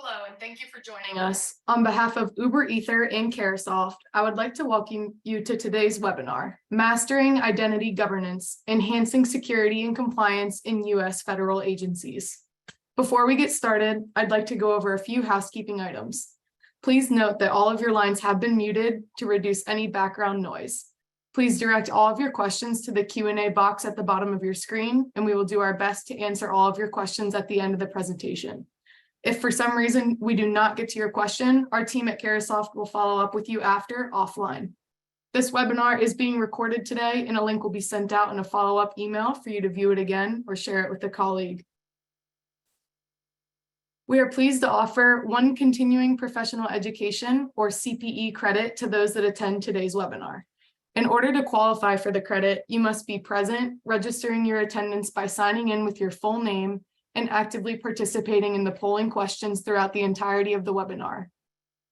Hello, and thank you for joining us. On behalf of UberEther and Caresoft, I would like to welcome you to today's webinar, Mastering Identity Governance, Enhancing Security and Compliance in U.S. Federal Agencies. Before we get started, I'd like to go over a few housekeeping items. Please note that all of your lines have been muted to reduce any background noise. Please direct all of your questions to the Q&A box at the bottom of your screen, and we will do our best to answer all of your questions at the end of the presentation. If for some reason we do not get to your question, our team at Caresoft will follow up with you after offline. This webinar is being recorded today, and a link will be sent out in a follow-up email for you to view it again or share it with a colleague. We are pleased to offer one continuing professional education or CPE credit to those that attend today's webinar. In order to qualify for the credit, you must be present, registering your attendance by signing in with your full name, and actively participating in the polling questions throughout the entirety of the webinar.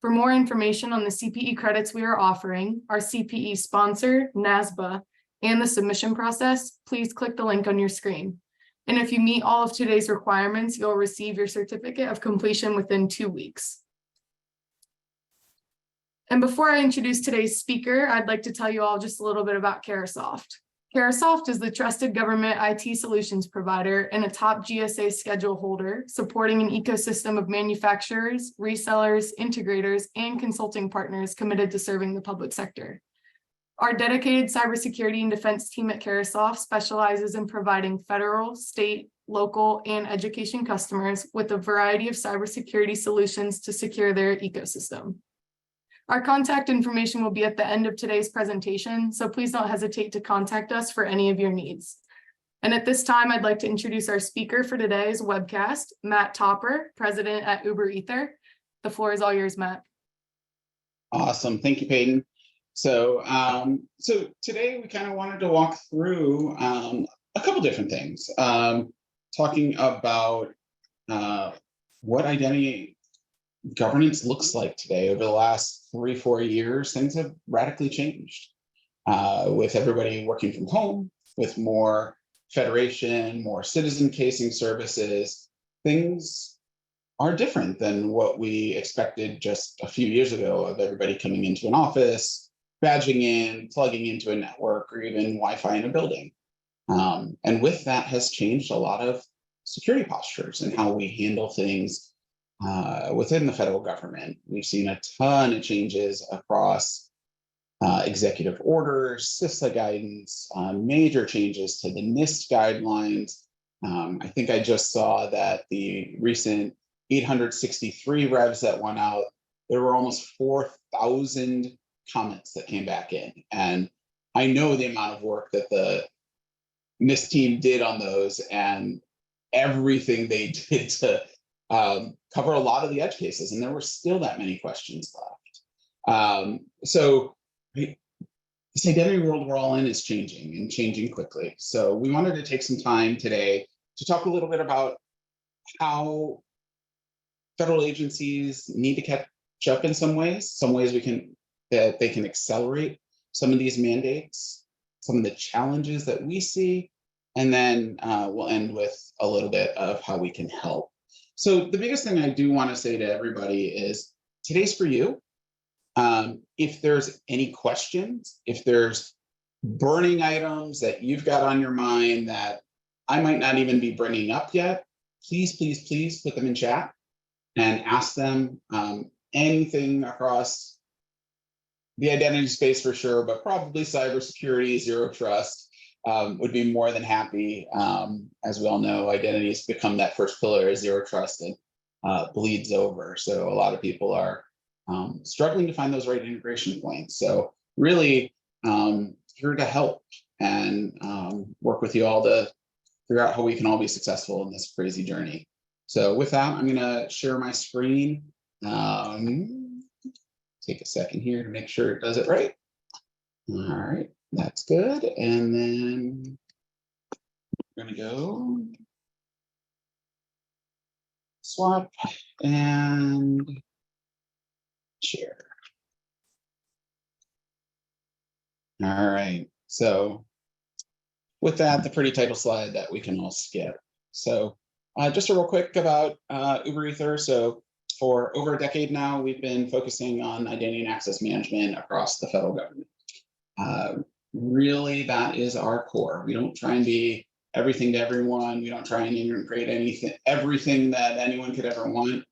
For more information on the CPE credits we are offering, our CPE sponsor, NASBA, and the submission process, please click the link on your screen. And if you meet all of today's requirements, you'll receive your certificate of completion within 2 weeks. And before I introduce today's speaker, I'd like to tell you all just a little bit about Caresoft. Caresoft is the trusted government IT solutions provider and a top GSA schedule holder, supporting an ecosystem of manufacturers, resellers, integrators, and consulting partners committed to serving the public sector. Our dedicated cybersecurity and defense team at Caresoft specializes in providing federal, state, local, and education customers with a variety of cybersecurity solutions to secure their ecosystem. Our contact information will be at the end of today's presentation, so please don't hesitate to contact us for any of your needs. And at this time, I'd like to introduce our speaker for today's webcast, Matt Topper, President at UberEther. The floor is all yours, Matt. Awesome. Thank you, Peyton. So today we kind of wanted to walk through a couple different things, talking about what identity governance looks like today. Over the last 3-4 years, things have radically changed with everybody working from home, with more federation, more citizen-facing services. Things are different than what we expected just a few years ago of everybody coming into an office, badging in, plugging into a network, or even Wi-Fi in a building. And with that has changed a lot of security postures and how we handle things within the federal government. We've seen a ton of changes across executive orders, CISA guidance, major changes to the NIST guidelines. I think I just saw that the recent 863 revs that went out, there were almost 4,000 comments that came back in. And I know the amount of work that the NIST team did on those and everything they did to cover a lot of the edge cases, and there were still that many questions left. So this identity world we're all in is changing and changing quickly. So we wanted to take some time today to talk a little bit about how federal agencies need to catch up in some ways that they can accelerate some of these mandates, some of the challenges that we see, and then we'll end with a little bit of how we can help. So the biggest thing I do want to say to everybody is today's for you. If there's any questions, if there's burning items that you've got on your mind that I might not even be bringing up yet, please put them in chat and ask them anything across the identity space for sure, but probably cybersecurity, zero trust. Would be more than happy. As we all know, identity has become that first pillar of zero trust and bleeds over. So a lot of people are struggling to find those right integration points. So really here to help and work with you all to figure out how we can all be successful in this crazy journey. So with that, I'm going to share my screen. Take a second here to make sure it does it right. All right. That's good. And then we're going to go swap and share. All right. So with that, the pretty title slide that we can all skip. So just a real quick about UberEther. So For over a decade now, we've been focusing on identity and access management across the federal government. Really, that is our core. We don't try and be everything to everyone. We don't try and integrate everything that anyone could ever want.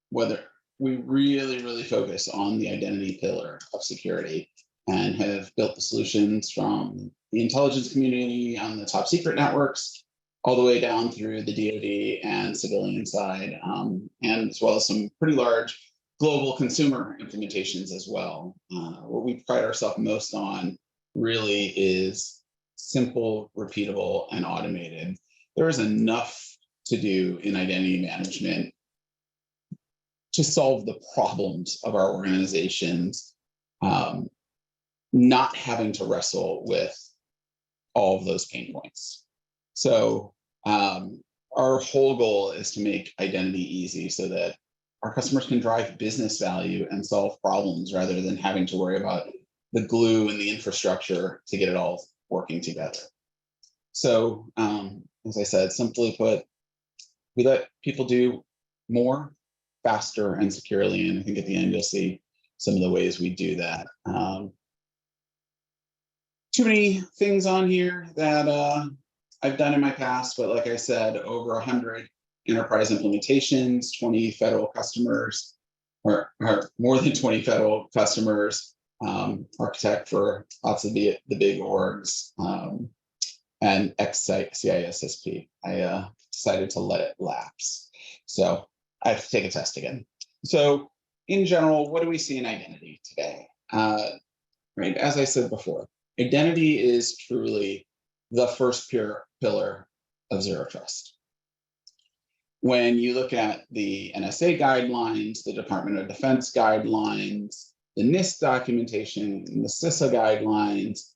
Whether we really focus on the identity pillar of security and have built the solutions from the intelligence community on the top secret networks all the way down through the DoD and civilian side, and as well as some pretty large global consumer implementations as well. What we pride ourselves most on really is simple, repeatable, and automated. There is enough to do in identity management to solve the problems of our organizations, not having to wrestle with all of those pain points. So our whole goal is to make identity easy so that our customers can drive business value and solve problems rather than having to worry about the glue and the infrastructure to get it all working together. So as I said, simply put, we let people do more, faster, and securely. And I think at the end, you'll see some of the ways we do that. Too many things on here that I've done in my past, but like I said, over 100 enterprise implementations, 20 federal customers, or more than 20 federal customers, architect for lots of the big orgs, and ex-CISSP. I decided to let it lapse. So I have to take a test again. So in general, what do we see in identity today? Right, as I said before, identity is truly the first pillar of zero trust. When you look at the NSA guidelines, the Department of Defense guidelines, the NIST documentation, the CISA guidelines,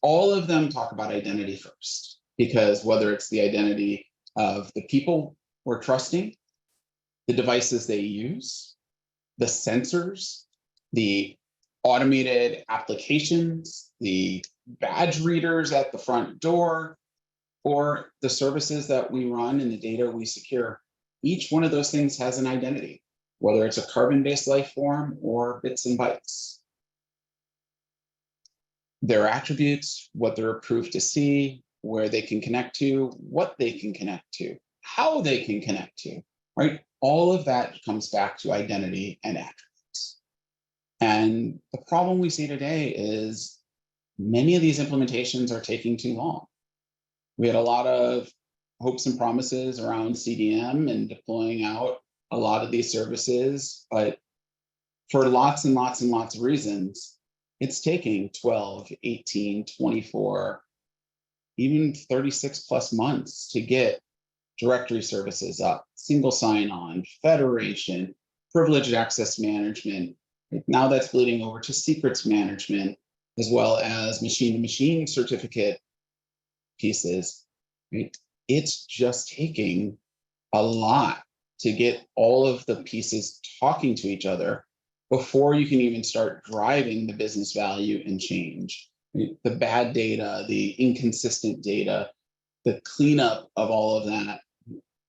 all of them talk about identity first, because whether it's the identity of the people we're trusting, the devices they use, the sensors, the automated applications, the badge readers at the front door, or the services that we run and the data we secure, each one of those things has an identity, whether it's a carbon-based life form or bits and bytes. Their attributes, what they're approved to see, where they can connect to, what they can connect to, how they can connect to, right? All of that comes back to identity and attributes. And the problem we see today is many of these implementations are taking too long. We had a lot of hopes and promises around CDM and deploying out a lot of these services, but for lots and lots of reasons, it's taking 12, 18, 24, even 36 plus months to get directory services up, single sign-on, federation, privileged access management. Now that's bleeding over to secrets management, as well as machine-to-machine certificate pieces. Right? It's just taking a lot to get all of the pieces talking to each other before you can even start driving the business value and change. Right? The bad data, the inconsistent data, the cleanup of all of that,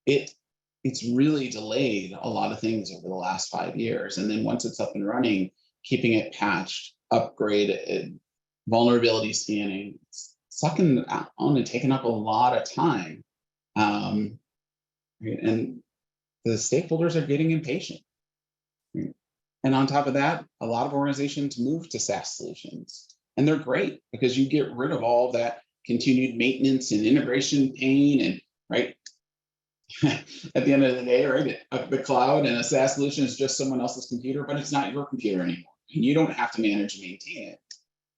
it's really delayed a lot of things over the last 5 years. And then once it's up and running, keeping it patched, upgraded, vulnerability scanning, it's sucking on and taking up a lot of time. And the stakeholders are getting impatient. And on top of that, a lot of organizations move to SaaS solutions. And they're great because you get rid of all that continued maintenance and integration pain, and right, at the end of the day, right, the cloud and a SaaS solution is just someone else's computer, but it's not your computer anymore. And you don't have to manage and maintain it.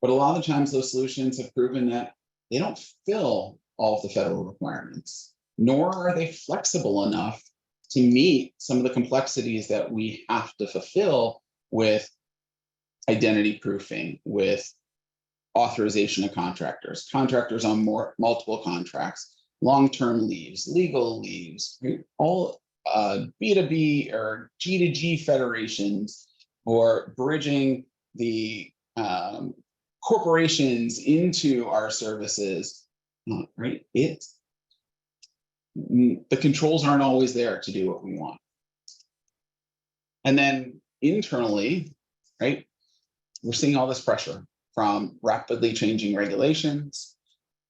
But a lot of the times those solutions have proven that they don't fill all of the federal requirements, nor are they flexible enough to meet some of the complexities that we have to fulfill with identity proofing, with authorization of contractors on multiple contracts, long-term leaves, legal leaves, right? All B2B or G2G federations, or bridging the corporations into our services, right? The controls aren't always there to do what we want. And then internally, right, we're seeing all this pressure from rapidly changing regulations,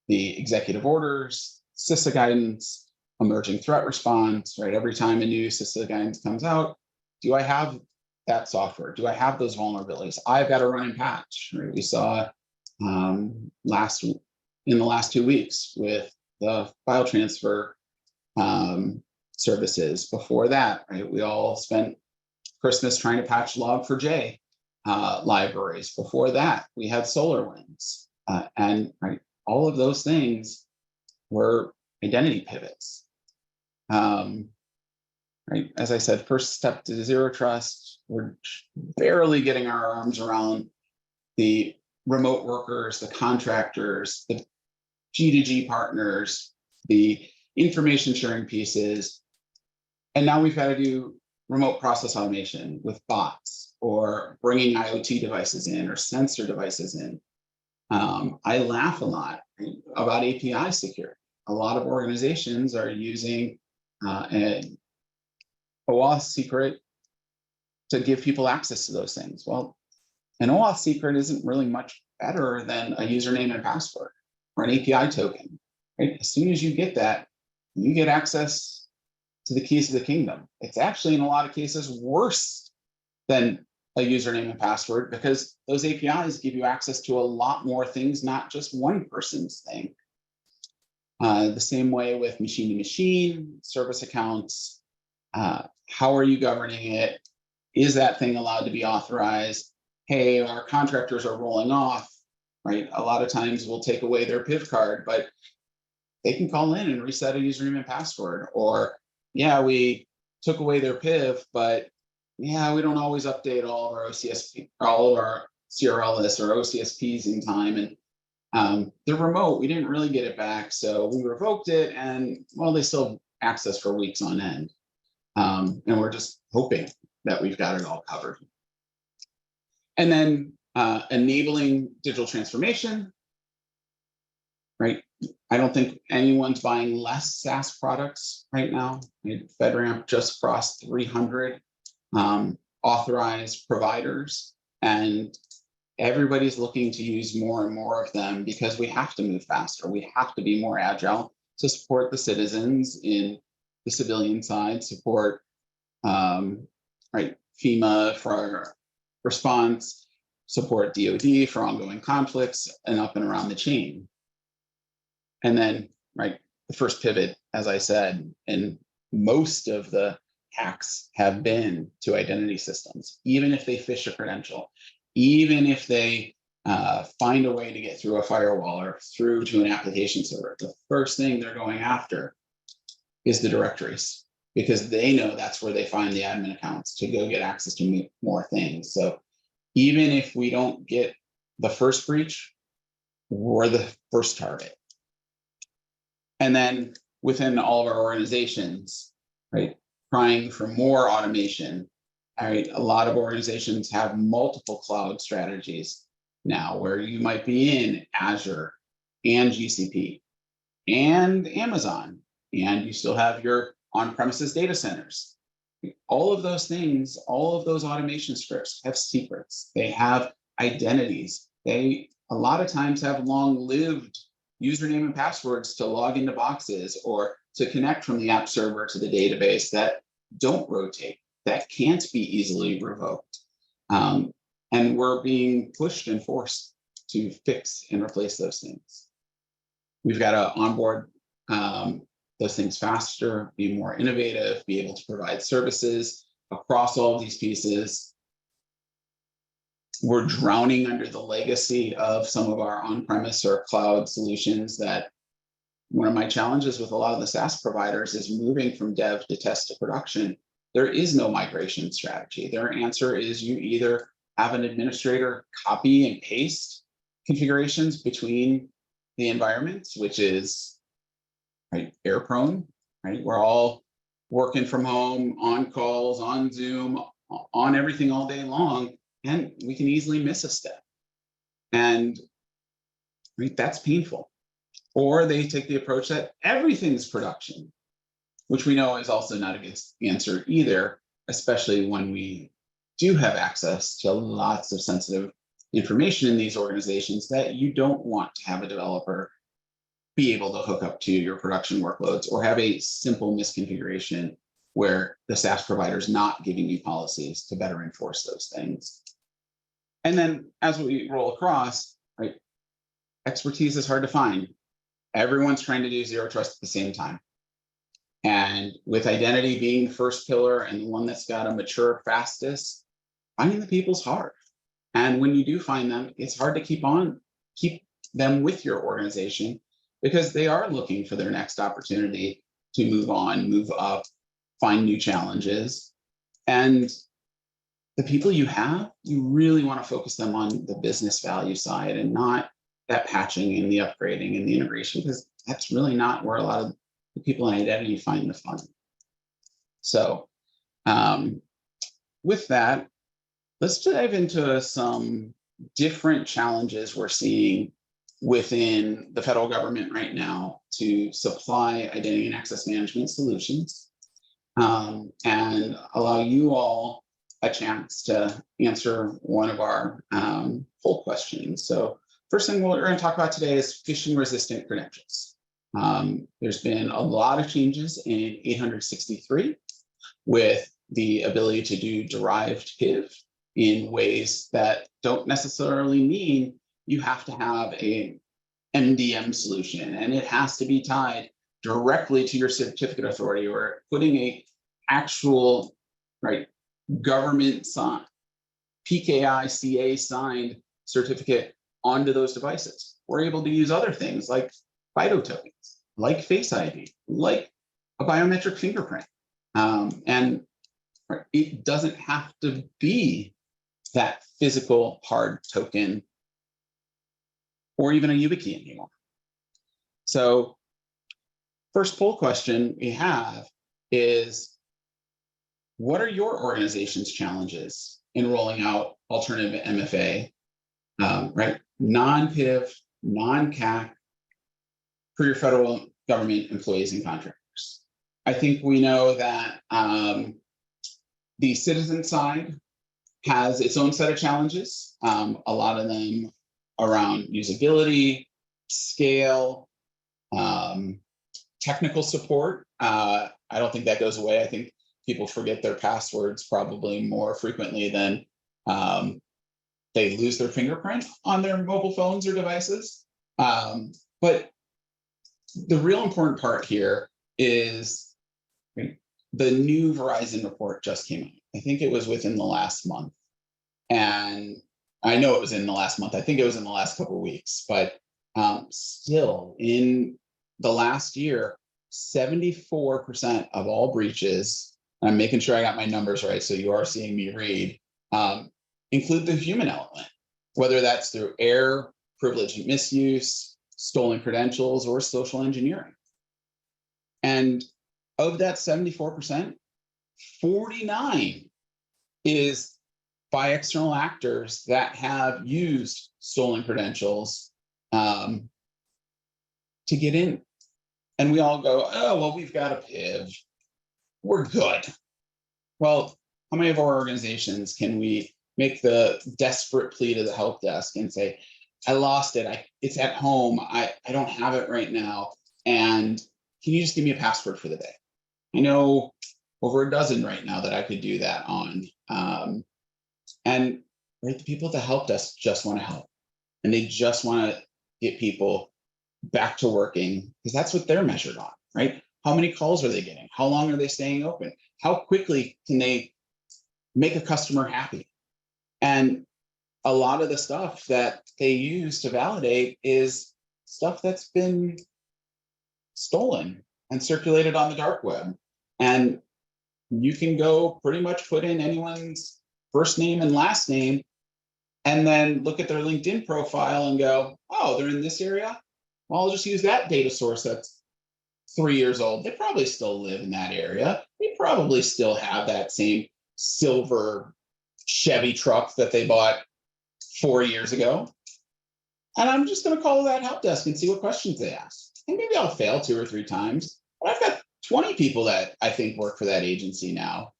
the executive orders, CISA guidance, emerging threat response, right? Every time a new CISA guidance comes out, do I have that software? Do I have those vulnerabilities? I've got to run and patch, right? We saw in the last 2 weeks with the file transfer services. Before that, right? We all spent Christmas trying to patch Log4j libraries. Before that, we had SolarWinds, and right, all of those things were identity pivots. Right, as I said, first step to zero trust. We're barely getting our arms around the remote workers, the contractors, the G2G partners, the information sharing pieces, and now we've got to do remote process automation with bots or bringing IoT devices in or sensor devices in. I laugh a lot about API security. A lot of organizations are using an OAuth secret to give people access to those things. Well, an OAuth secret isn't really much better than a username and password or an API token. Right? As soon as you get that, you get access to the keys of the kingdom. It's actually in a lot of cases worse than a username and password because those APIs give you access to a lot more things, not just one person's thing. The same way with machine-to-machine, service accounts. How are you governing it? Is that thing allowed to be authorized? Hey, our contractors are rolling off, right? A lot of times we'll take away their PIV card, but they can call in and reset a username and password. Or, yeah, we took away their PIV, but yeah, we don't always update all of our OCSP, all of our CRL lists or OCSPs in time. And they're remote. We didn't really get it back. So we revoked it and, well, they still have access for weeks on end. And we're just hoping that we've got it all covered. And then enabling digital transformation, right? I don't think anyone's buying less SaaS products right now. FedRAMP just crossed 300 authorized providers, and everybody's looking to use more and more of them because we have to move faster. We have to be more agile to support the citizens in the civilian side, support right, FEMA for our response, support DoD for ongoing conflicts, and up and around the chain. And then, right, the first pivot, as I said, and most of the hacks have been to identity systems, even if they phish a credential, even if they find a way to get through a firewall or through to an application server. The first thing they're going after is the directories, because they know that's where they find the admin accounts to go get access to more things. So even if we don't get the first breach, we're the first target. And then within all of our organizations, right, trying for more automation. All right, a lot of organizations have multiple cloud strategies now where you might be in Azure and GCP and Amazon, and you still have your on-premises data centers. All of those things, all of those automation scripts have secrets. They have identities. They a lot of times have long-lived username and passwords to log into boxes or to connect from the app server to the database that don't rotate, that can't be easily revoked. And we're being pushed and forced to fix and replace those things. We've got to onboard those things faster, be more innovative, be able to provide services across all of these pieces. We're drowning under the legacy of some of our on-premise or cloud solutions. That one of my challenges with a lot of the SaaS providers is moving from dev to test to production. There is no migration strategy. Their answer is you either have an administrator copy and paste configurations between the environments, which is right, error prone, right? We're all working from home, on calls, on Zoom, on everything all day long, and we can easily miss a step. And right, that's painful. Or they take the approach that everything's production, which we know is also not a good answer either. especially when we do have access to lots of sensitive information in these organizations, that you don't want to have a developer be able to hook up to your production workloads or have a simple misconfiguration where the SaaS provider is not giving you policies to better enforce those things. And then as we roll across, right, expertise is hard to find. Everyone's trying to do zero trust at the same time. And with identity being the first pillar and the one that's got to mature fastest, finding the people's hard. And when you do find them, it's hard to keep them with your organization because they are looking for their next opportunity to move on, move up, find new challenges. And the people you have, you really want to focus them on the business value side and not that patching and the upgrading and the integration, because that's really not where a lot of the people in identity find the fun. So with that, let's dive into some different challenges we're seeing within the federal government right now to supply identity and access management solutions, and allow you all a chance to answer one of our poll questions. So first thing we're going to talk about today is phishing resistant credentials. There's been a lot of changes in 863 with the ability to do derived PIV in ways that don't necessarily mean you have to have a MDM solution and it has to be tied directly to your certificate authority or putting a actual government signed PKI CA signed certificate onto those devices. We're able to use other things like FIDO tokens, like Face ID, like a biometric fingerprint. And it doesn't have to be that physical hard token or even a YubiKey anymore. So first poll question we have is, what are your organization's challenges in rolling out alternative MFA, non-PIV, non-CAC for your federal government employees and contractors? I think we know that the citizen side has its own set of challenges, a lot of them around usability, scale, technical support. I don't think that goes away. I think people forget their passwords probably more frequently than they lose their fingerprint on their mobile phones or devices. But the real important part here is the new Verizon report just came out. I think it was within the last month. And I know it was in the last month. I think it was in the last couple of weeks, but still in the last year, 74% of all breaches, and I'm making sure I got my numbers right, so you are seeing me read, include the human element, whether that's through error, privilege and misuse, stolen credentials, or social engineering. And of that 74%, 49 is by external actors that have used stolen credentials to get in. And we all go, oh, well, we've got a PIV. We're good. Well, how many of our organizations can we make the desperate plea to the help desk and say, I lost it. It's at home. I don't have it right now. And can you just give me a password for the day? I know over a dozen right now that I could do that on. And the people at the help desk just want to help. And they just want to get people back to working because that's what they're measured on, right? How many calls are they getting? How long are they staying open? How quickly can they make a customer happy? And a lot of the stuff that they use to validate is stuff that's been stolen and circulated on the dark web. And you can go pretty much put in anyone's first name and last name, and then look at their LinkedIn profile and go, oh, they're in this area? Well, I'll just use that data source that's 3 years old. They probably still live in that area. They probably still have that same silver Chevy truck that they bought 4 years ago. And I'm just going to call that help desk and see what questions they ask. And maybe I'll fail 2 or 3 times, but I've got 20 people that I think work for that agency now.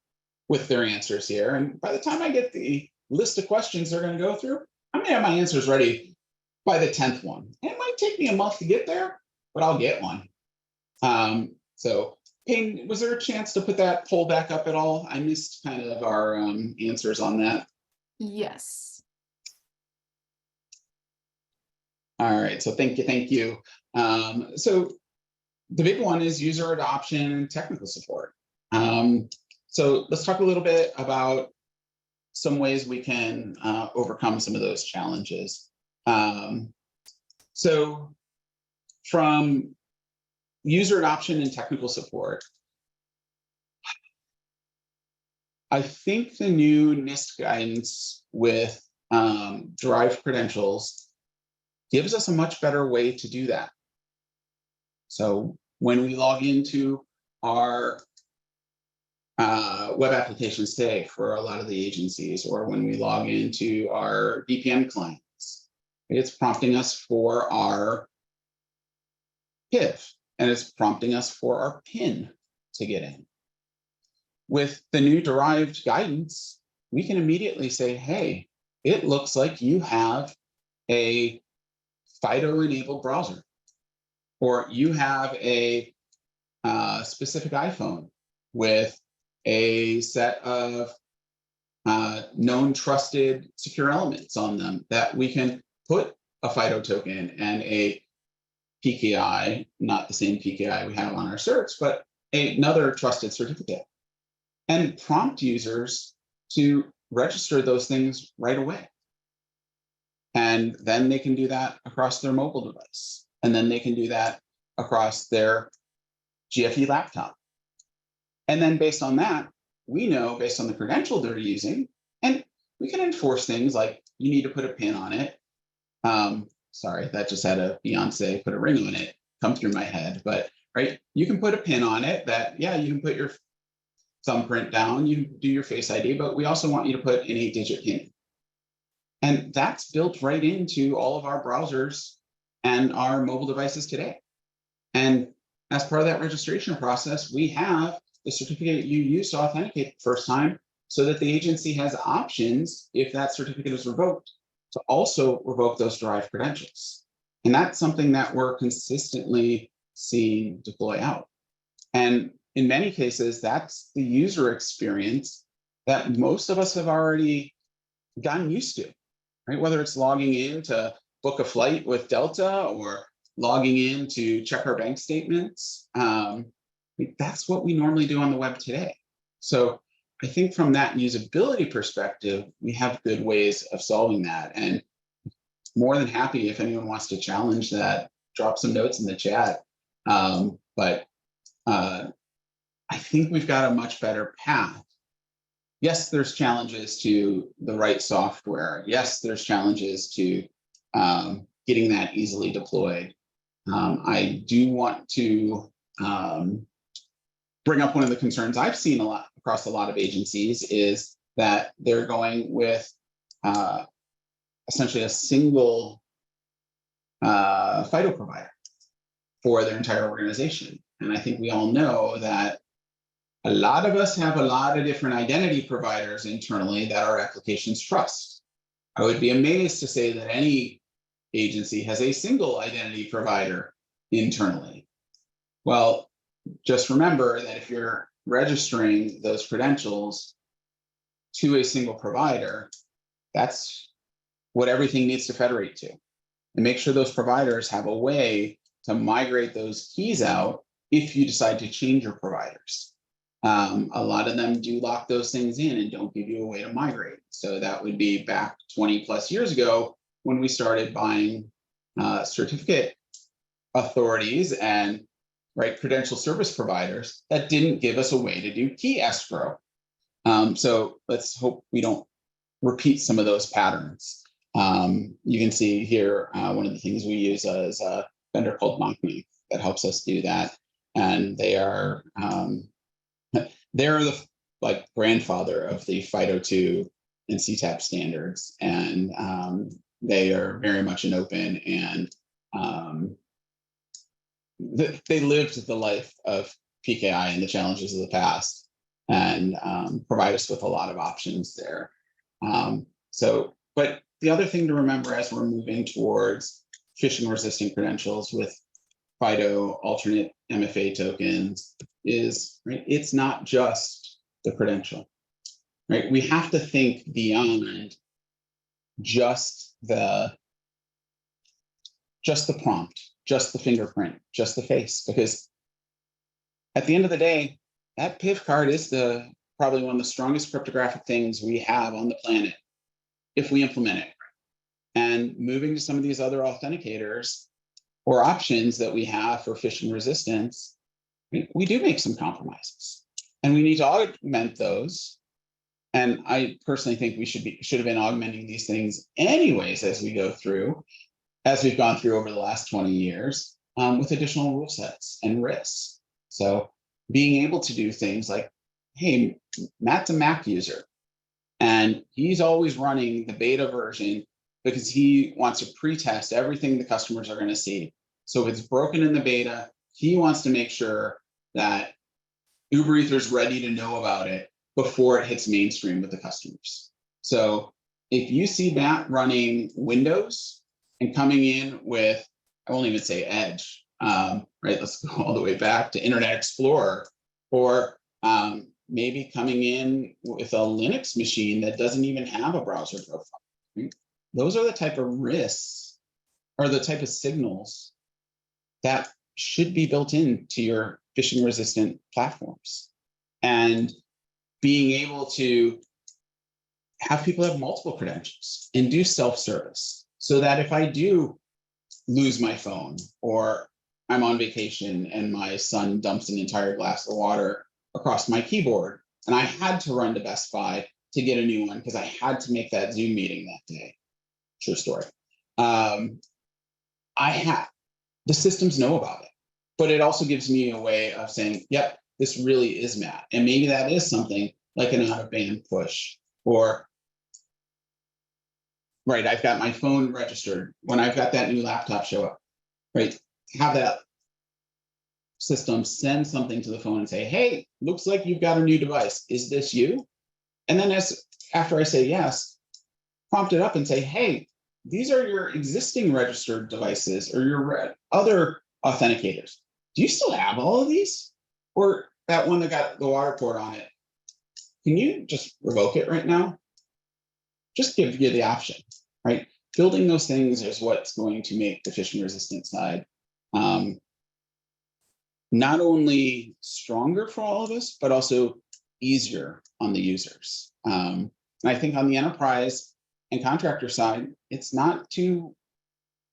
with their answers here. And by the time I get the list of questions they're going to go through, I'm going to have my answers ready by the 10th one. It might take me a month to get there, but I'll get one. So Payne, was there a chance to put that poll back up at all? I missed kind of our answers on that. Yes. All right, so thank you. So the big one is user adoption and technical support. So let's talk a little bit about some ways we can overcome some of those challenges. So from user adoption and technical support, I think the new NIST guidance with derived credentials gives us a much better way to do that. So when we log into our web applications today for a lot of the agencies, or when we log into our VPN clients, it's prompting us for our PIV, and it's prompting us for our PIN to get in. With the new derived guidance, we can immediately say, hey, it looks like you have a FIDO-enabled browser, or you have a specific iPhone with a set of known trusted secure elements on them that we can put a FIDO token and a PKI, not the same PKI we have on our certs, but another trusted certificate, and prompt users to register those things right away. And then they can do that across their mobile device. And then they can do that across their GFE laptop. And then based on that, we know based on the credential they're using, and we can enforce things like you need to put a pin on it. Sorry, that just had a Beyonce put a ring on it come through my head, but right, you can put a pin on it that, yeah, you can put your thumbprint down, you do your Face ID, but we also want you to put an 8-digit pin. And that's built right into all of our browsers and our mobile devices today. And as part of that registration process, we have the certificate you use to authenticate the first time, so that the agency has options, if that certificate is revoked, to also revoke those derived credentials. And that's something that we're consistently seeing deploy out. And in many cases, that's the user experience that most of us have already gotten used to, right? Whether it's logging in to book a flight with Delta or logging in to check our bank statements. That's what we normally do on the web today. So I think from that usability perspective, we have good ways of solving that. And more than happy if anyone wants to challenge that, drop some notes in the chat. But I think we've got a much better path. Yes, there's challenges to the right software. Yes, there's challenges to getting that easily deployed. I do want to bring up one of the concerns I've seen a lot across a lot of agencies is that they're going with essentially a single FIDO provider for their entire organization. And I think we all know that a lot of us have a lot of different identity providers internally that our applications trust. I would be amazed to say that any agency has a single identity provider internally. Well, just remember that if you're registering those credentials to a single provider, that's what everything needs to federate to. And make sure those providers have a way to migrate those keys out if you decide to change your providers. A lot of them do lock those things in and don't give you a way to migrate. So that would be back 20 plus years ago when we started buying certificate authorities and credential service providers that didn't give us a way to do key escrow. So let's hope we don't repeat some of those patterns. You can see here, one of the things we use is a vendor called MockMe that helps us do that. And they are, they're the grandfather of the FIDO2 and CTAP standards. And they are very much an open and they lived the life of PKI and the challenges of the past. and provide us with a lot of options there. But the other thing to remember as we're moving towards phishing resistant credentials with FIDO alternate MFA tokens is, right, it's not just the credential, right? We have to think beyond just the prompt, just the fingerprint, just the face, because at the end of the day, that PIV card is probably one of the strongest cryptographic things we have on the planet if we implement it. And moving to some of these other authenticators or options that we have for phishing resistance, we do make some compromises, and we need to augment those. And I personally think we should have been augmenting these things anyways as we've gone through over the last 20 years with additional rule sets and risks. So being able to do things like, hey, Matt's a Mac user, and he's always running the beta version because he wants to pre-test everything the customers are going to see. So if it's broken in the beta, he wants to make sure that UberEther is ready to know about it before it hits mainstream with the customers. So if you see Matt running Windows and coming in with, I won't even say Edge, right? Let's go all the way back to Internet Explorer, or maybe coming in with a Linux machine that doesn't even have a browser profile. Right? Those are the type of risks or the type of signals that should be built into your phishing resistant platforms. And being able to have people have multiple credentials and do self-service, so that if I do lose my phone, or I'm on vacation and my son dumps an entire glass of water across my keyboard, and I had to run to Best Buy to get a new one because I had to make that Zoom meeting that day. True story. The systems know about it, but it also gives me a way of saying, yep, this really is Matt. And maybe that is something like an out-of-band push, or, right, I've got my phone registered when I've got that new laptop show up, right? Have that system send something to the phone and say, hey, looks like you've got a new device. Is this you? And then after I say yes, prompt it up and say, hey, these are your existing registered devices or your other authenticators. Do you still have all of these? Or that one that got the water poured on it, can you just revoke it right now? Just give you the option, right? Building those things is what's going to make the phishing resistant side not only stronger for all of us, but also easier on the users. And I think on the enterprise and contractor side, it's not too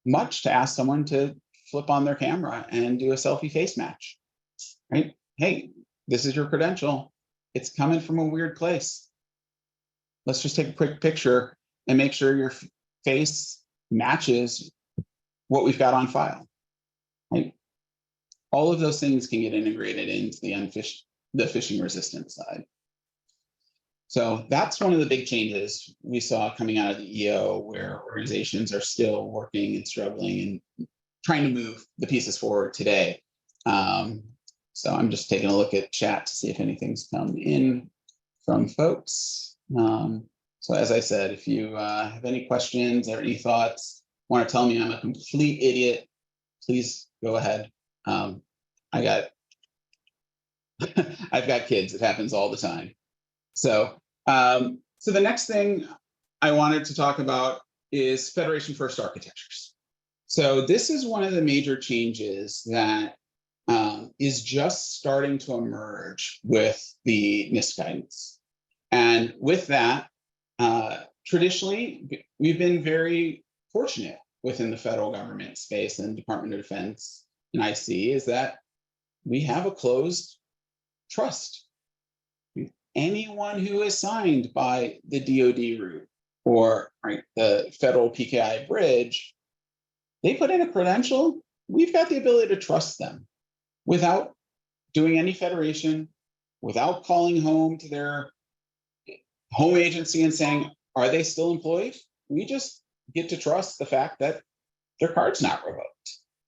much to ask someone to flip on their camera and do a selfie face match, right? Hey, this is your credential. It's coming from a weird place. Let's just take a quick picture and make sure your face matches what we've got on file, right? All of those things can get integrated into the phishing resistant side. So that's one of the big changes we saw coming out of the EO, where organizations are still working and struggling and trying to move the pieces forward today. So I'm just taking a look at chat to see if anything's come in from folks. So as I said, if you have any questions or any thoughts, want to tell me I'm a complete idiot, please go ahead. I've got kids. It happens all the time. So the next thing I wanted to talk about is Federation First architectures. So this is one of the major changes that is just starting to emerge with the NIST guidance. And with that, traditionally, we've been very fortunate within the federal government space and Department of Defense and IC is that we have a closed trust. Anyone who is signed by the DoD route or the federal PKI bridge, they put in a credential, we've got the ability to trust them without doing any federation, without calling home to their home agency and saying, are they still employed? We just get to trust the fact that their card's not revoked.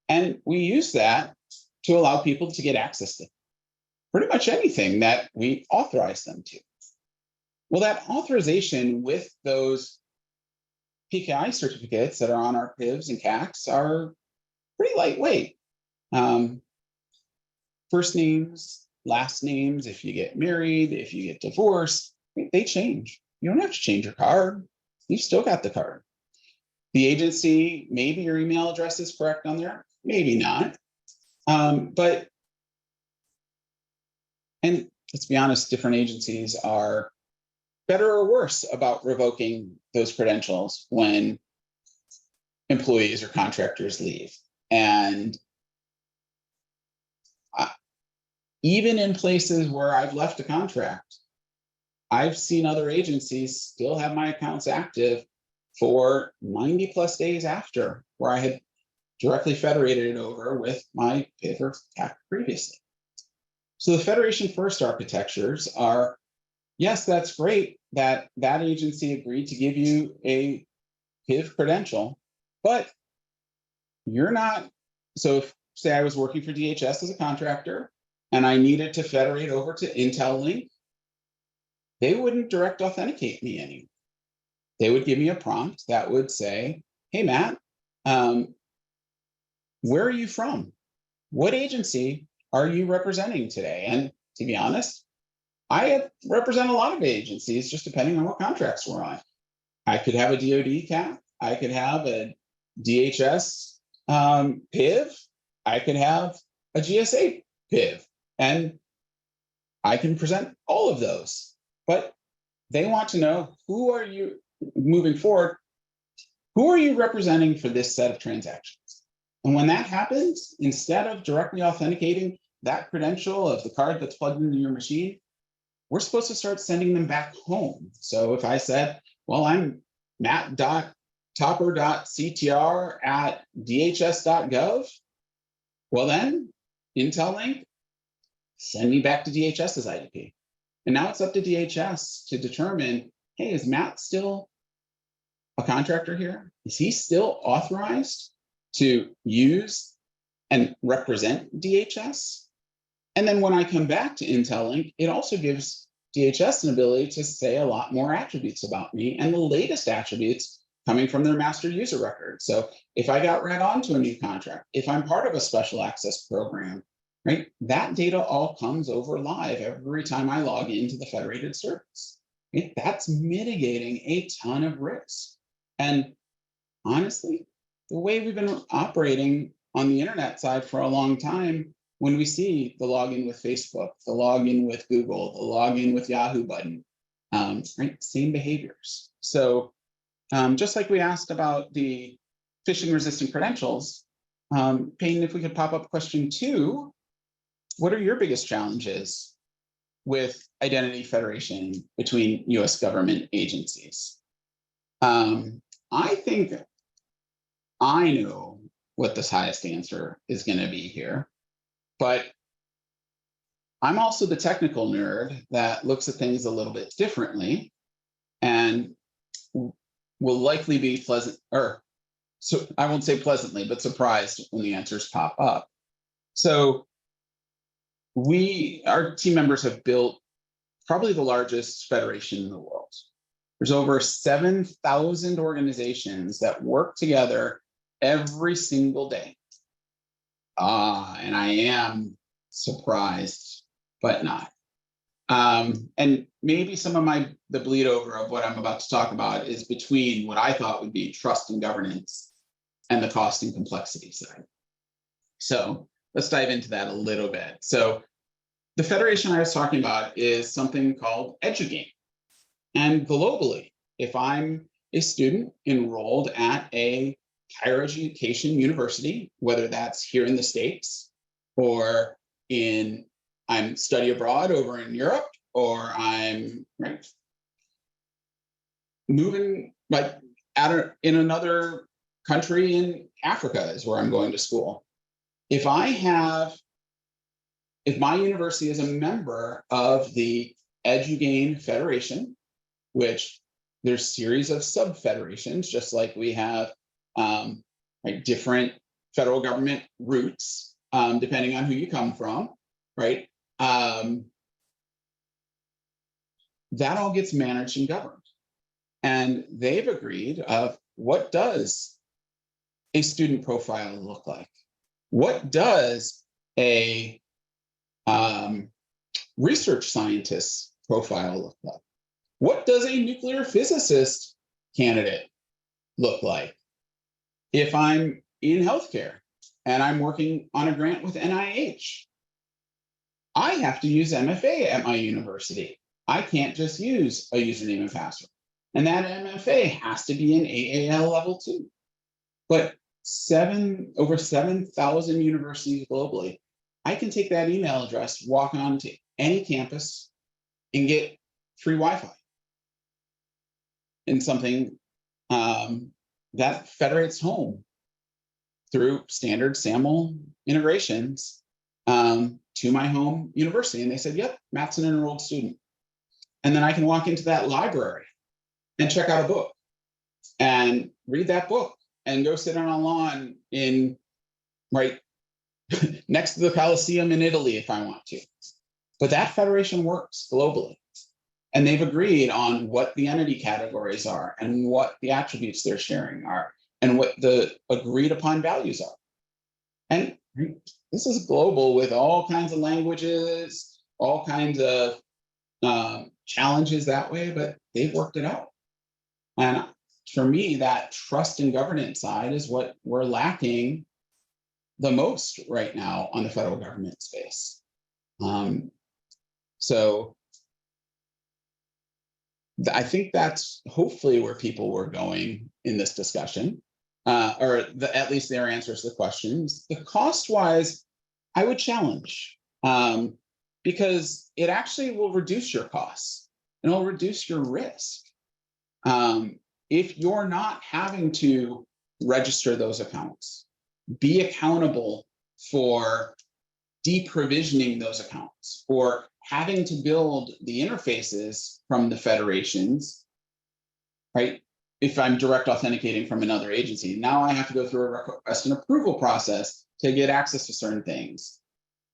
And we use that to allow people to get access to pretty much anything that we authorize them to. Well, that authorization with those PKI certificates that are on our PIVs and CACs are pretty lightweight. First names, last names, if you get married, if you get divorced, they change. You don't have to change your card. You've still got the card. The agency, maybe your email address is correct on there, maybe not. But let's be honest, different agencies are better or worse about revoking those credentials when employees or contractors leave. And even in places where I've left a contract, I've seen other agencies still have my accounts active for 90 plus days after, where I had directly federated it over with my PIV or CAC previously. So the Federation First architectures are, yes, that's great that that agency agreed to give you a PIV credential, but you're not. So if, say I was working for DHS as a contractor and I needed to federate over to Intel Link, they wouldn't direct authenticate me anymore. They would give me a prompt that would say, hey, Matt, where are you from? What agency are you representing today? And to be honest, I represent a lot of agencies, just depending on what contracts we're on. I could have a DoD CAC. I could have a DHS PIV. I could have a GSA PIV. And I can present all of those. But they want to know, who are you, moving forward, who are you representing for this set of transactions? And when that happens, instead of directly authenticating that credential of the card that's plugged into your machine, we're supposed to start sending them back home. So if I said, well, I'm matt.topper.ctr@dhs.gov, well then, Intel Link, send me back to DHS's IDP. And now it's up to DHS to determine, hey, is Matt still a contractor here? Is he still authorized to use and represent DHS? And then when I come back to Intel Link, it also gives DHS an ability to say a lot more attributes about me, and the latest attributes coming from their master user record. So if I got read onto a new contract, if I'm part of a special access program, right, that data all comes over live every time I log into the federated service. Right? That's mitigating a ton of risk. And honestly, the way we've been operating on the internet side for a long time, when we see the login with Facebook, the login with Google, the login with Yahoo button, right, same behaviors. So just like we asked about the phishing resistant credentials, Payne, if we could pop up question 2, what are your biggest challenges with identity federation between US government agencies? I think I know what the highest answer is going to be here, but I'm also the technical nerd that looks at things a little bit differently and will likely be pleasant, or so I won't say pleasantly, but surprised when the answers pop up. So our team members have built probably the largest federation in the world. There's over 7,000 organizations that work together every single day. And I am surprised, but not. And maybe some of the bleed over of what I'm about to talk about is between what I thought would be trust and governance and the cost and complexity side. So let's dive into that a little bit. So the federation I was talking about is something called EduGain. And globally, if I'm a student enrolled at a higher education university, whether that's here in the States or I'm study abroad over in Europe, or I'm moving in another country in Africa is where I'm going to school. If my university is a member of the EduGain Federation, which there's a series of sub-federations, just like we have different federal government routes, depending on who you come from, right? that all gets managed and governed. And they've agreed of what does a student profile look like? What does a research scientist profile look like? What does a nuclear physicist candidate look like? If I'm in healthcare and I'm working on a grant with NIH, I have to use MFA at my university. I can't just use a username and password. And that MFA has to be an AAL level 2. But over 7,000 universities globally, I can take that email address, walk on to any campus, and get free Wi-Fi in something that federates home through standard SAML integrations to my home university. And they said, yep, Matt's an enrolled student. And then I can walk into that library and check out a book and read that book and go sit on a lawn in right next to the Colosseum in Italy if I want to. But that federation works globally. And they've agreed on what the entity categories are and what the attributes they're sharing are and what the agreed upon values are. And this is global with all kinds of languages, all kinds of challenges that way, but they've worked it out. And for me, that trust and governance side is what we're lacking the most right now on the federal government space. So I think that's hopefully where people were going in this discussion, or at least their answers to the questions. The cost-wise, I would challenge because it actually will reduce your costs and it'll reduce your risk. If you're not having to register those accounts, be accountable for deprovisioning those accounts or having to build the interfaces from the federations, right? If I'm direct authenticating from another agency, now I have to go through a request and approval process to get access to certain things.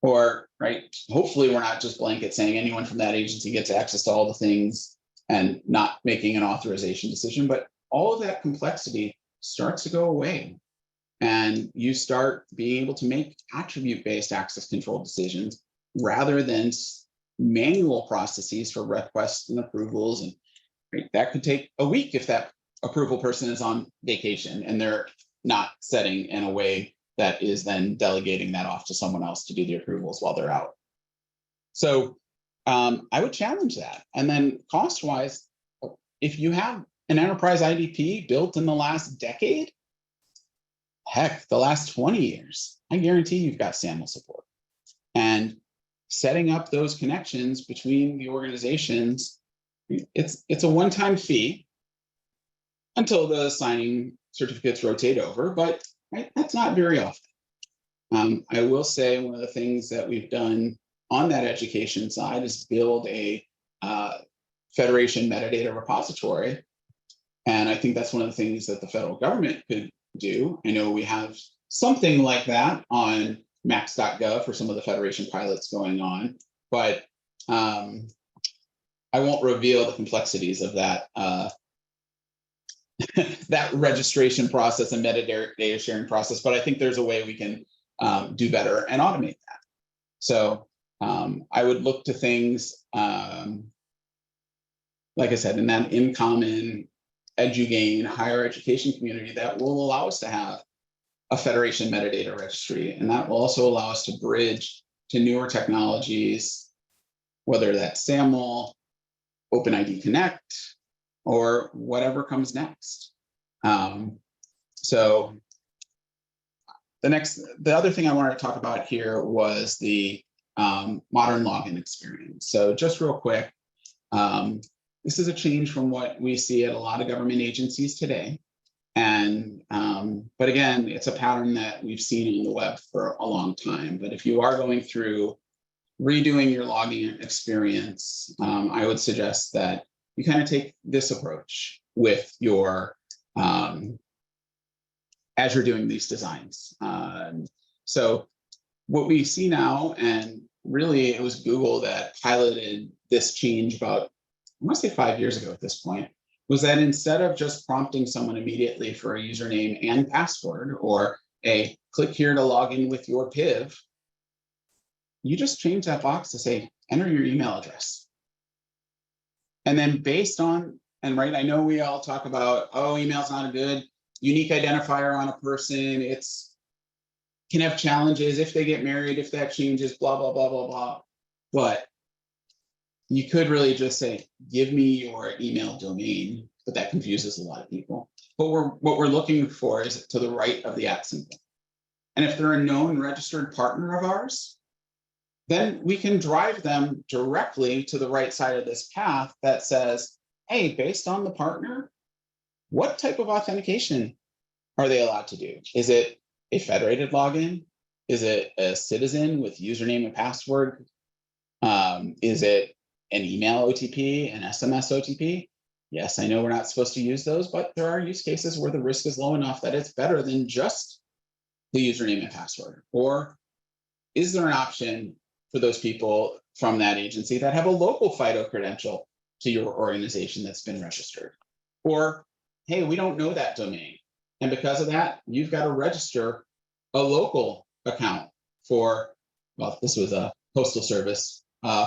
Or, right, hopefully we're not just blanket saying anyone from that agency gets access to all the things and not making an authorization decision, but all of that complexity starts to go away. And you start being able to make attribute-based access control decisions rather than manual processes for requests and approvals. And right, that could take a week if that approval person is on vacation and they're not setting in a way that is then delegating that off to someone else to do the approvals while they're out. So I would challenge that. And then cost-wise, if you have an enterprise IDP built in the last decade, heck, the last 20 years, I guarantee you've got SAML support. And setting up those connections between the organizations, it's a one-time fee until the signing certificates rotate over, but right, that's not very often. I will say one of the things that we've done on that education side is build a federation metadata repository. And I think that's one of the things that the federal government could do. I know we have something like that on max.gov for some of the federation pilots going on, but I won't reveal the complexities of that that registration process and metadata sharing process, but I think there's a way we can do better and automate that. So I would look to things, like I said, in that in-common EduGain higher education community that will allow us to have a federation metadata registry. And that will also allow us to bridge to newer technologies, whether that's SAML, OpenID Connect, or whatever comes next. So the other thing I wanted to talk about here was the modern login experience. So just real quick, this is a change from what we see at a lot of government agencies today. And, but again, it's a pattern that we've seen on the web for a long time. But if you are going through redoing your login experience, I would suggest that you kind of take this approach with your, as you're doing these designs. So what we see now, and really, it was Google that piloted this change about, I want to say 5 years ago at this point, was that instead of just prompting someone immediately for a username and password, or a click here to log in with your PIV, you just change that box to say, enter your email address. And then based on, and right, I know we all talk about, oh, email's not a good unique identifier on a person. It's can have challenges if they get married, if that changes, blah, blah, blah, blah, blah. But you could really just say, give me your email domain, but that confuses a lot of people. But what we're looking for is to the right of the @ symbol. And if they're a known registered partner of ours, then we can drive them directly to the right side of this path that says, hey, based on the partner, what type of authentication are they allowed to do? Is it a federated login? Is it a citizen with username and password? Is it an email OTP, an SMS OTP? Yes, I know we're not supposed to use those, but there are use cases where the risk is low enough that it's better than just the username and password. Or is there an option for those people from that agency that have a local FIDO credential to your organization that's been registered? Or, hey, we don't know that domain. And because of that, you've got to register a local account for, well, this was a postal service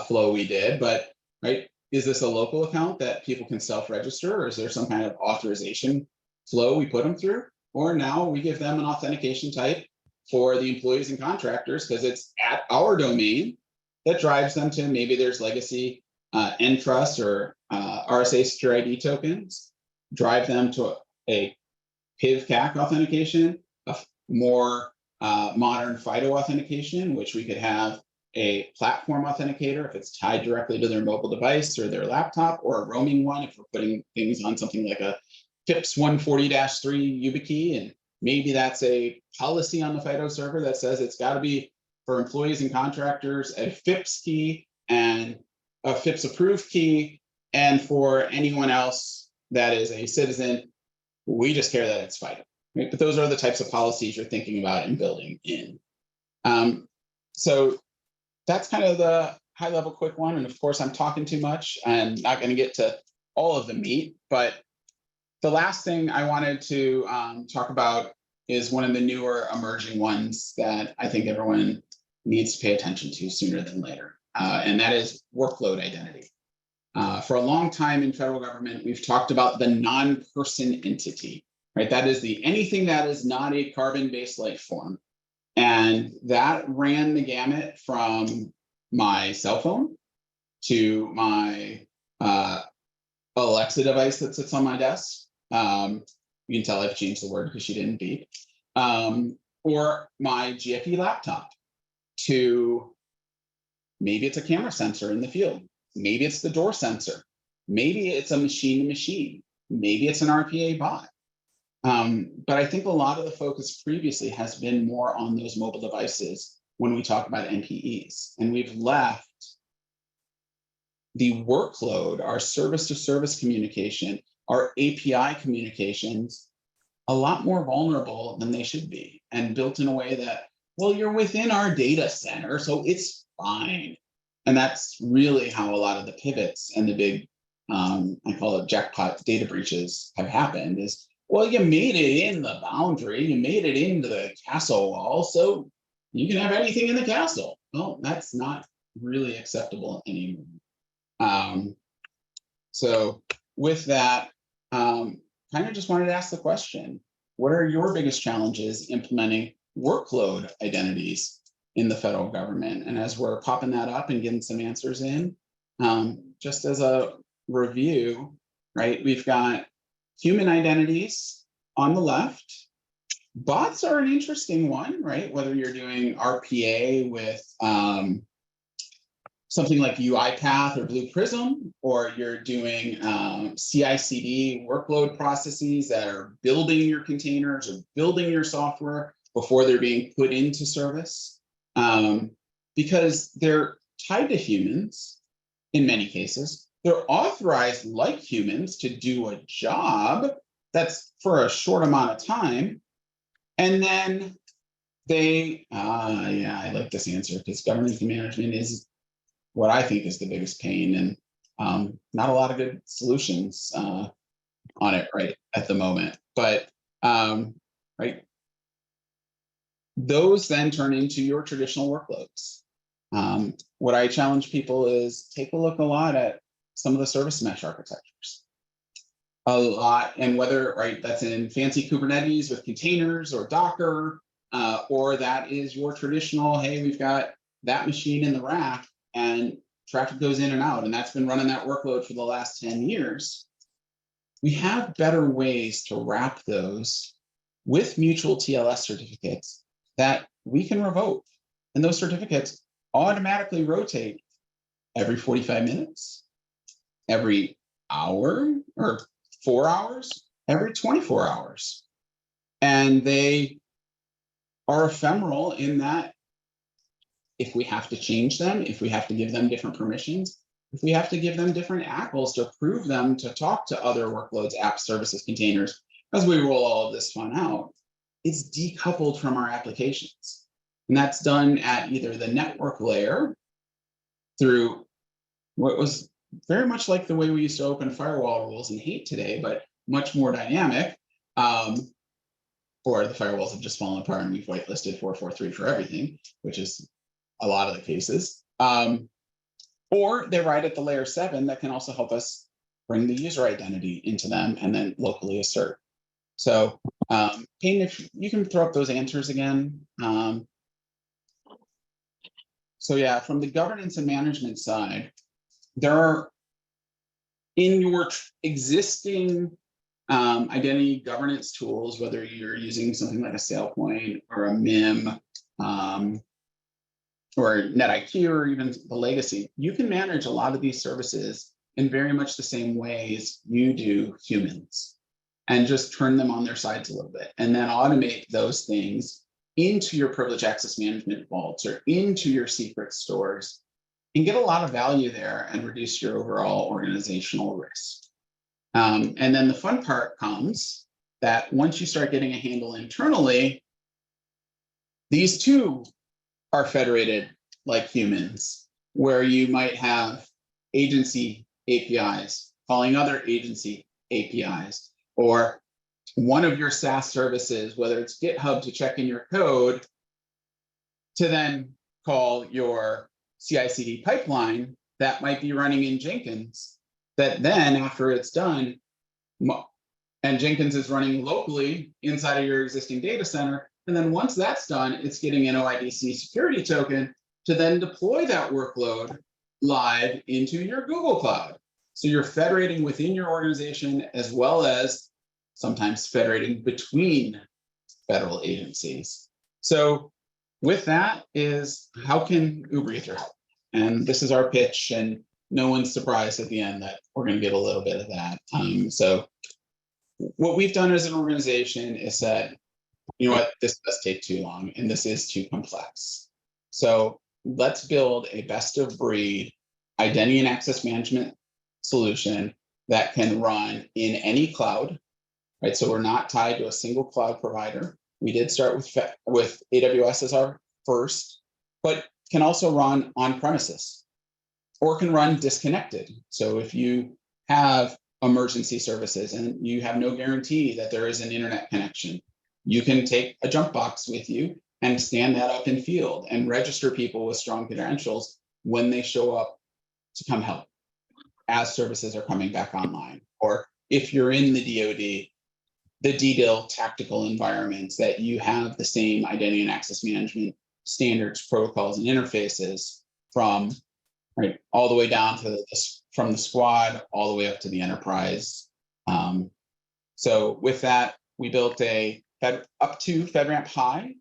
flow we did, but right, is this a local account that people can self-register, or is there some kind of authorization flow we put them through? Or now we give them an authentication type for the employees and contractors because it's at our domain that drives them to, maybe there's legacy Entrust or RSA secure ID tokens, drive them to a PIV-CAC authentication, a more modern FIDO authentication, which we could have a platform authenticator if it's tied directly to their mobile device or their laptop, or a roaming one if we're putting things on something like a FIPS 140-3 YubiKey, and maybe that's a policy on the FIDO server that says it's got to be for employees and contractors a FIPS key and a FIPS approved key, and for anyone else that is a citizen, we just care that it's FIDO. Right? But those are the types of policies you're thinking about and building in. So that's kind of the high level quick one. And of course, I'm talking too much. I'm not going to get to all of the meat, but the last thing I wanted to talk about is one of the newer emerging ones that I think everyone needs to pay attention to sooner than later. And that is workload identity. For a long time in federal government, we've talked about the non-person entity, right? That is anything that is not a carbon-based life form. And that ran the gamut from my cell phone to my Alexa device that sits on my desk. You can tell I've changed the word because she didn't beep. Or my GFE laptop to maybe it's a camera sensor in the field. Maybe it's the door sensor. Maybe it's a machine-to-machine. Maybe it's an RPA bot. But I think a lot of the focus previously has been more on those mobile devices when we talk about NPEs. And we've left the workload, our service-to-service communication, our API communications, a lot more vulnerable than they should be, and built in a way that, well, you're within our data center, so it's fine. And that's really how a lot of the pivots and the big, I call it jackpot data breaches have happened is, well, you made it in the boundary, you made it into the castle wall, so you can have anything in the castle. Well, that's not really acceptable anymore. So with that, kind of just wanted to ask the question, what are your biggest challenges implementing workload identities in the federal government? And as we're popping that up and getting some answers in, just as a review, right, we've got human identities on the left. Bots are an interesting one, right? Whether you're doing RPA with something like UiPath or Blue Prism, or you're doing CI/CD workload processes that are building your containers or building your software before they're being put into service, because they're tied to humans in many cases. They're authorized like humans to do a job that's for a short amount of time. And then Yeah, I like this answer because governance and management is what I think is the biggest pain, and not a lot of good solutions on it right at the moment. But right, those then turn into your traditional workloads. What I challenge people is take a look a lot at some of the service mesh architectures. A lot, and whether that's in fancy Kubernetes with containers or Docker, or that is your traditional, hey, we've got that machine in the rack and traffic goes in and out, and that's been running that workload for the last 10 years. We have better ways to wrap those with mutual TLS certificates that we can revoke. And those certificates automatically rotate every 45 minutes, every hour, or 4 hours, every 24 hours. And they are ephemeral in that if we have to change them, if we have to give them different permissions, if we have to give them different ACLs to approve them to talk to other workloads, apps, services, containers, as we roll all of this fun out, it's decoupled from our applications. And that's done at either the network layer through what was very much like the way we used to open firewall rules and hate today, but much more dynamic. Or the firewalls have just fallen apart and we've whitelisted 443 for everything, which is a lot of the cases. Or they ride at the layer 7 that can also help us bring the user identity into them and then locally assert. So Payne, if you can throw up those answers again. So yeah, from the governance and management side, there are in your existing identity governance tools, whether you're using something like a SailPoint or a MIM or NetIQ or even the legacy, you can manage a lot of these services in very much the same ways you do humans and just turn them on their sides a little bit and then automate those things into your privileged access management vaults or into your secret stores and get a lot of value there and reduce your overall organizational risk. And then the fun part comes that once you start getting a handle internally, these two are federated like humans, where you might have agency APIs calling other agency APIs, or one of your SaaS services, whether it's GitHub to check in your code, to then call your CI/CD pipeline that might be running in Jenkins, that then after it's done, and Jenkins is running locally inside of your existing data center, and then once that's done, it's getting an OIDC security token to then deploy that workload live into your Google Cloud. So you're federating within your organization as well as sometimes federating between federal agencies. So with that is, how can UberEther help? And this is our pitch, and no one's surprised at the end that we're going to get a little bit of that. So what we've done as an organization is said, you know what, this does take too long and this is too complex. So let's build a best of breed identity and access management solution that can run in any cloud, right? So we're not tied to a single cloud provider. We did start with AWS as our first, but can also run on premises or can run disconnected. So if you have emergency services and you have no guarantee that there is an internet connection, you can take a jump box with you and stand that up in field and register people with strong credentials when they show up to come help as services are coming back online. Or if you're in the DoD, the DDIL tactical environments, that you have the same identity and access management standards, protocols, and interfaces from all the way down to from the squad all the way up to the enterprise. So with that, we built up to FedRAMP high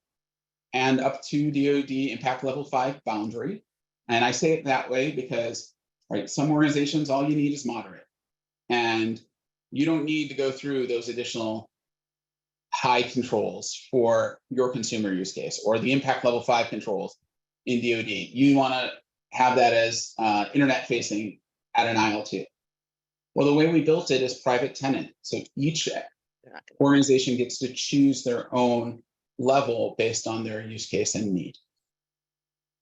and up to DoD impact level 5 boundary. And I say it that way because some organizations, all you need is moderate. And you don't need to go through those additional high controls for your consumer use case or the impact level 5 controls in DoD. You want to have that as internet facing at an IL2. Well, the way we built it is private tenant. So each organization gets to choose their own level based on their use case and need.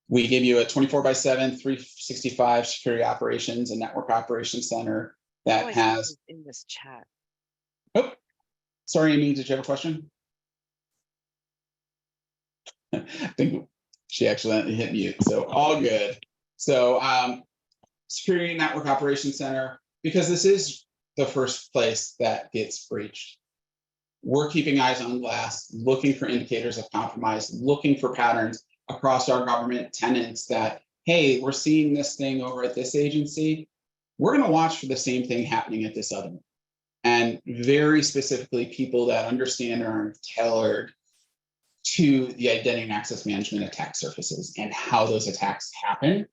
We give you a 24/7, 365 security operations and network operations center that has in this chat. Oh, sorry, Amy, did you have a question? I think she accidentally hit mute, so all good. So security network operations center, because this is the first place that gets breached. We're keeping eyes on glass, looking for indicators of compromise, looking for patterns across our government tenants that, hey, we're seeing this thing over at this agency. We're going to watch for the same thing happening at this other one. And very specifically, people that understand are tailored to the identity and access management attack surfaces and how those attacks happen,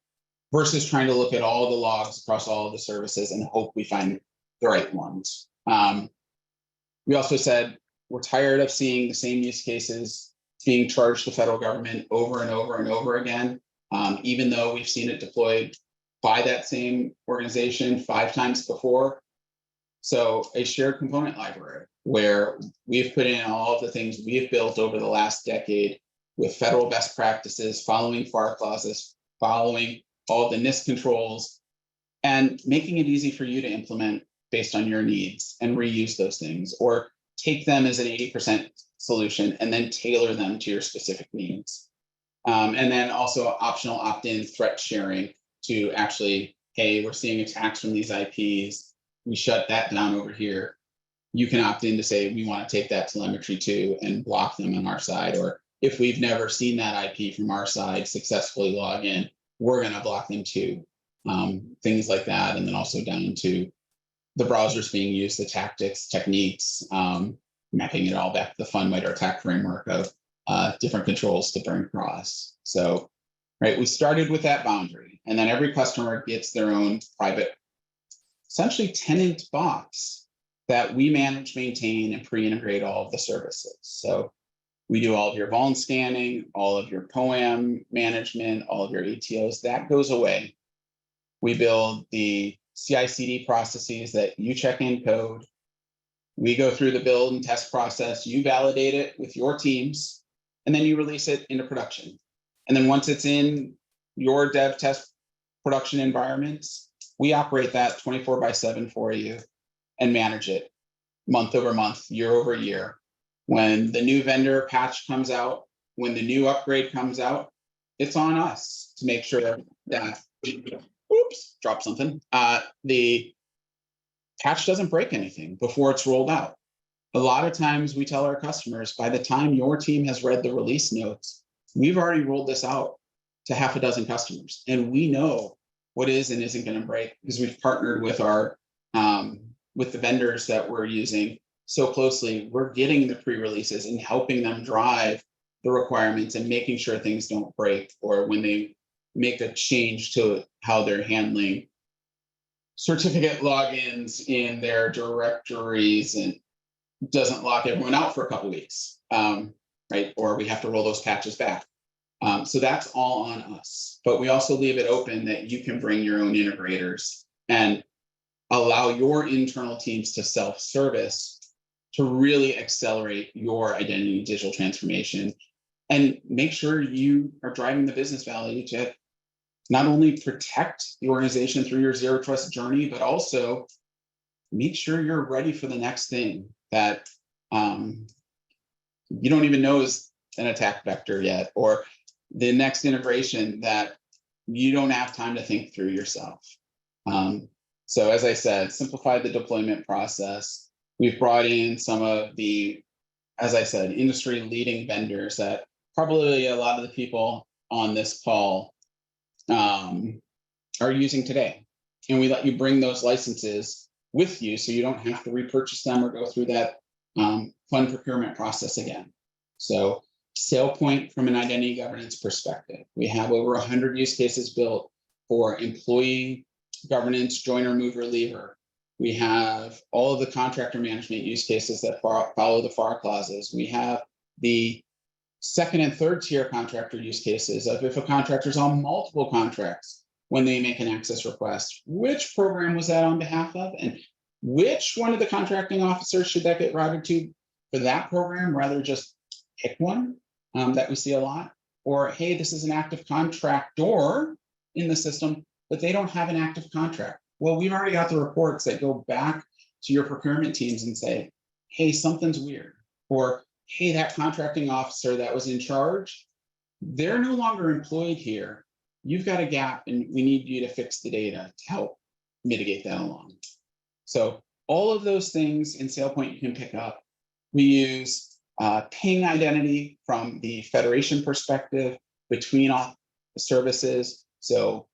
versus trying to look at all the logs across all of the services and hope we find the right ones. We also said we're tired of seeing the same use cases being charged to federal government over and over and over again, even though we've seen it deployed by that same organization 5 times before. So a shared component library where we've put in all of the things we've built over the last decade with federal best practices, following FAR clauses, following all the NIST controls, and making it easy for you to implement based on your needs and reuse those things, or take them as an 80% solution and then tailor them to your specific needs. And then also optional opt-in threat sharing to actually, hey, we're seeing attacks from these IPs. We shut that down over here. You can opt in to say, we want to take that telemetry too and block them on our side. Or if we've never seen that IP from our side successfully log in, we're going to block them too. Things like that. And then also down to the browsers being used, the tactics, techniques, mapping it all back to the FunWide attack framework of different controls to bring across. So, right, we started with that boundary, and then every customer gets their own private, essentially tenant box that we manage, maintain, and pre-integrate all of the services. So we do all of your vuln scanning, all of your POAM management, all of your ATOs, that goes away. We build the CI/CD processes that you check in code. We go through the build and test process, you validate it with your teams, and then you release it into production. And then once it's in your dev test production environments, we operate that 24/7 for you and manage it month over month, year over year. When the new vendor patch comes out, when the new upgrade comes out, it's on us to make sure that, oops, drop something. The patch doesn't break anything before it's rolled out. A lot of times we tell our customers, by the time your team has read the release notes, we've already rolled this out to 6 customers. And we know what is and isn't going to break because we've partnered with our with the vendors that we're using so closely. We're getting the pre-releases and helping them drive the requirements and making sure things don't break, or when they make a change to how they're handling certificate logins in their directories and doesn't lock everyone out for a couple of weeks, right? Or we have to roll those patches back. So that's all on us. But we also leave it open that you can bring your own integrators and allow your internal teams to self-service to really accelerate your identity digital transformation and make sure you are driving the business value to not only protect the organization through your zero trust journey, but also make sure you're ready for the next thing that you don't even know is an attack vector yet, or the next integration that you don't have time to think through yourself. So as I said, simplify the deployment process. We've brought in some of the, as I said, industry leading vendors that probably a lot of the people on this call are using today. And we let you bring those licenses with you so you don't have to repurchase them or go through that fund procurement process again. So SailPoint from an identity governance perspective, we have over 100 use cases built for employee governance, joiner, mover, leaver. We have all of the contractor management use cases that follow the FAR clauses. We have the second and third tier contractor use cases of if a contractor's on multiple contracts when they make an access request, which program was that on behalf of, and which one of the contracting officers should that get routed to for that program, rather just pick one that we see a lot, or hey, this is an active contractor in the system, but they don't have an active contract. Well, we've already got the reports that go back to your procurement teams and say, hey, something's weird, or hey, that contracting officer that was in charge, they're no longer employed here. You've got a gap and we need you to fix the data to help mitigate that along. So all of those things in SailPoint you can pick up. We use ping identity from the federation perspective between services. So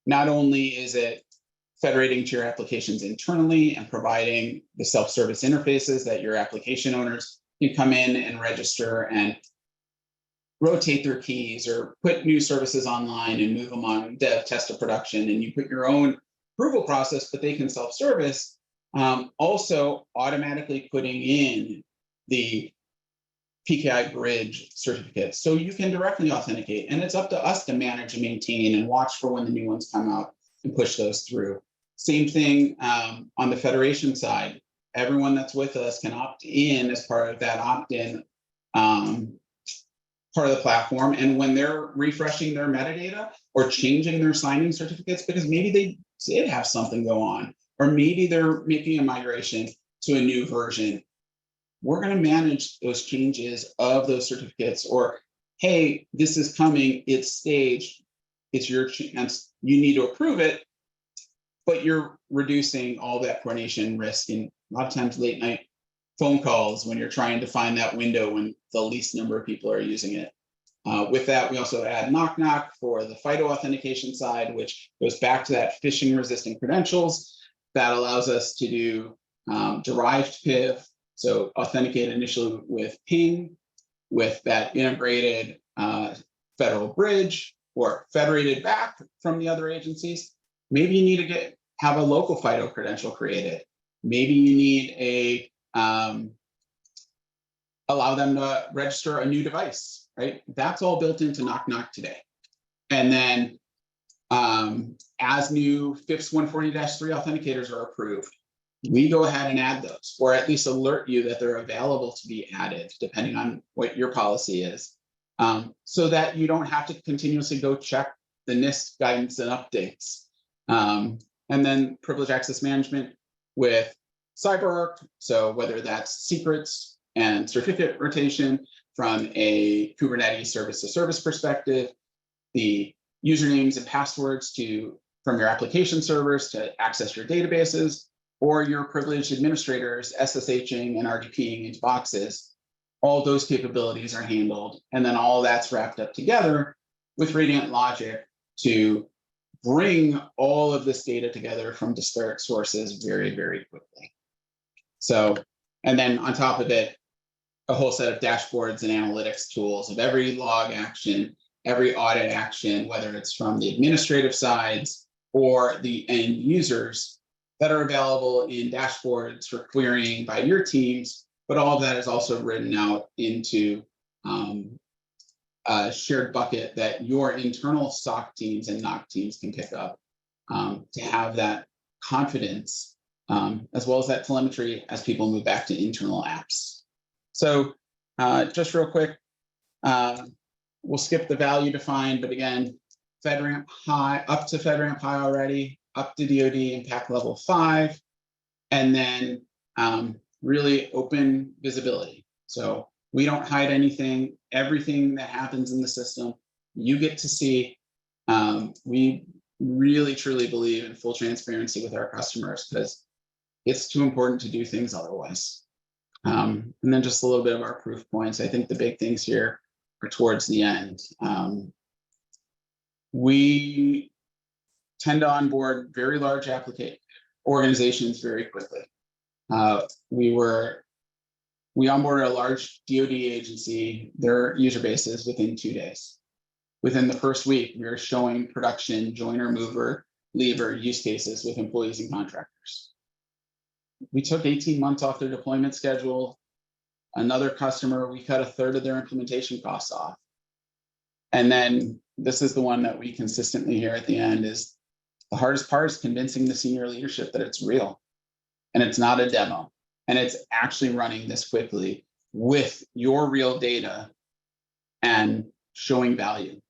not only is it federating to your applications internally and providing the self-service interfaces that your application owners can come in and register and rotate their keys or put new services online and move them on dev, test, to production, and you put your own approval process, but they can self-service. Also automatically putting in the PKI bridge certificates, so you can directly authenticate, and it's up to us to manage and maintain and watch for when the new ones come out and push those through. Same thing on the federation side. Everyone that's with us can opt in as part of that opt-in part of the platform. And when they're refreshing their metadata or changing their signing certificates, because maybe they did have something go on, or maybe they're making a migration to a new version, we're going to manage those changes of those certificates. Or, hey, this is coming, it's staged, it's your chance, you need to approve it, but you're reducing all that coordination risk and a lot of times late night phone calls when you're trying to find that window when the least number of people are using it. With that, we also add knock knock for the FIDO authentication side, which goes back to that phishing resistant credentials. That allows us to do derived PIV, so authenticate initially with ping, with that integrated federal bridge, or federated back from the other agencies. Maybe you need to have a local FIDO credential created. Maybe you need a allow them to register a new device, right? That's all built into knock knock today. And then as new FIPS 140-3 authenticators are approved, we go ahead and add those, or at least alert you that they're available to be added, depending on what your policy is, so that you don't have to continuously go check the NIST guidance and updates. And then privilege access management with CyberArk. So whether that's secrets and certificate rotation from a Kubernetes service to service perspective, the usernames and passwords from your application servers to access your databases, or your privileged administrators SSHing and RDPing into boxes, all those capabilities are handled. And then all that's wrapped up together with Radiant Logic to bring all of this data together from disparate sources very, very quickly. So, and then on top of it, a whole set of dashboards and analytics tools of every log action, every audit action, whether it's from the administrative sides or the end users, that are available in dashboards for querying by your teams, but all of that is also written out into a shared bucket that your internal SOC teams and NOC teams can pick up to have that confidence, as well as that telemetry as people move back to internal apps. So just real quick, we'll skip the value defined, but again, FedRAMP high, up to FedRAMP high already, up to DoD impact level 5, and then really open visibility. So we don't hide anything, everything that happens in the system, you get to see. We really truly believe in full transparency with our customers because it's too important to do things otherwise. And then just a little bit of our proof points. I think the big things here are towards the end. We tend to onboard very large organizations very quickly. We onboarded a large DoD agency, their user bases within 2 days. Within the first week, we were showing production, joiner, mover, leaver use cases with employees and contractors. We took 18 months off their deployment schedule. Another customer, we cut 1/3 of their implementation costs off. And then this is the one that we consistently hear at the end is the hardest part is convincing the senior leadership that it's real and it's not a demo and it's actually running this quickly with your real data and showing value.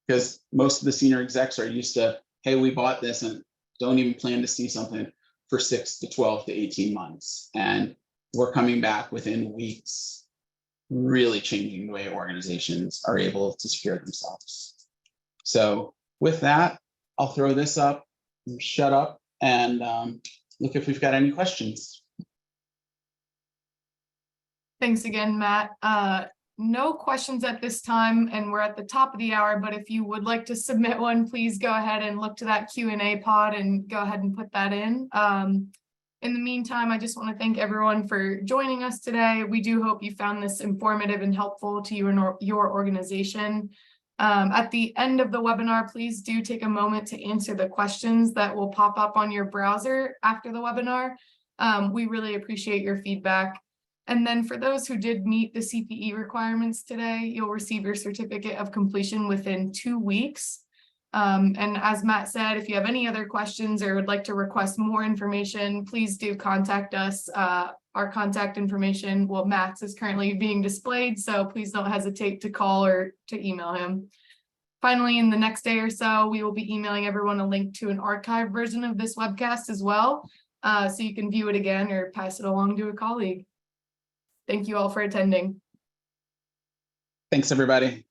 Because most of the senior execs are used to, hey, we bought this and don't even plan to see something for 6 to 12 to 18 months. And we're coming back within weeks, really changing the way organizations are able to secure themselves. So with that, I'll throw this up, shut up, and look if we've got any questions. Thanks again, Matt. No questions at this time, and we're at the top of the hour, but if you would like to submit one, please go ahead and look to that Q&A pod and go ahead and put that in. In the meantime, I just want to thank everyone for joining us today. We do hope you found this informative and helpful to you and your organization. At the end of the webinar, please do take a moment to answer the questions that will pop up on your browser after the webinar. We really appreciate your feedback. And then for those who did meet the CPE requirements today, you'll receive your certificate of completion within 2 weeks. And as Matt said, if you have any other questions or would like to request more information, please do contact us. Our contact information, well, Matt's is currently being displayed, so please don't hesitate to call or to email him. Finally, in the next day or so, we will be emailing everyone a link to an archived version of this webcast as well, so you can view it again or pass it along to a colleague. Thank you all for attending. Thanks, everybody.